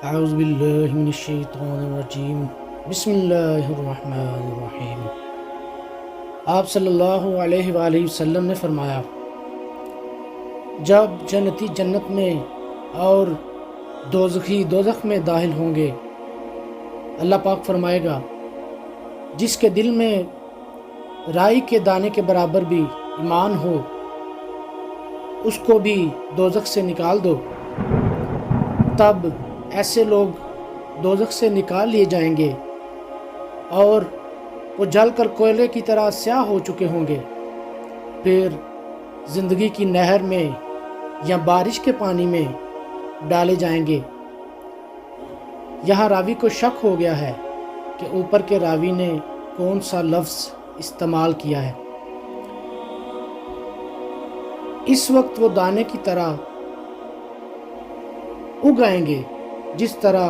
اعوذ باللہ من الشیطان الرجیم بسم اللہ الرحمن الرحیم۔ آپ صلی اللہ علیہ وآلہ وسلم نے فرمایا، جب جنتی جنت میں اور دوزخی دوزخ میں داخل ہوں گے، اللہ پاک فرمائے گا جس کے دل میں رائی کے دانے کے برابر بھی ایمان ہو اس کو بھی دوزخ سے نکال دو۔ تب ایسے لوگ دوزخ سے نکال لیے جائیں گے اور وہ جل کر کوئلے کی طرح سیاہ ہو چکے ہوں گے، پھر زندگی کی نہر میں یا بارش کے پانی میں ڈالے جائیں گے۔ یہاں راوی کو شک ہو گیا ہے کہ اوپر کے راوی نے کون سا لفظ استعمال کیا ہے۔ اس وقت وہ دانے کی طرح اگائیں گے جس طرح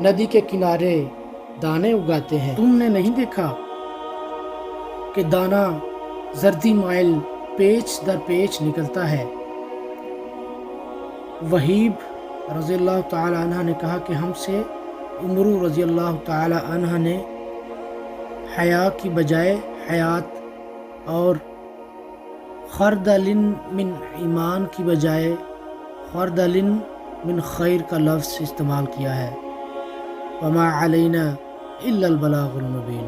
ندی کے کنارے دانے اگاتے ہیں۔ تم نے نہیں دیکھا کہ دانہ زردی مائل پیچ در پیچ نکلتا ہے؟ وہیب رضی اللہ تعالی عنہ نے کہا کہ ہم سے عمرو رضی اللہ تعالی عنہ نے حیا کی بجائے حیات اور خردل من ایمان کی بجائے خردل من خیر کا لفظ استعمال کیا ہے۔ وما علینا الا البلاغ المبین۔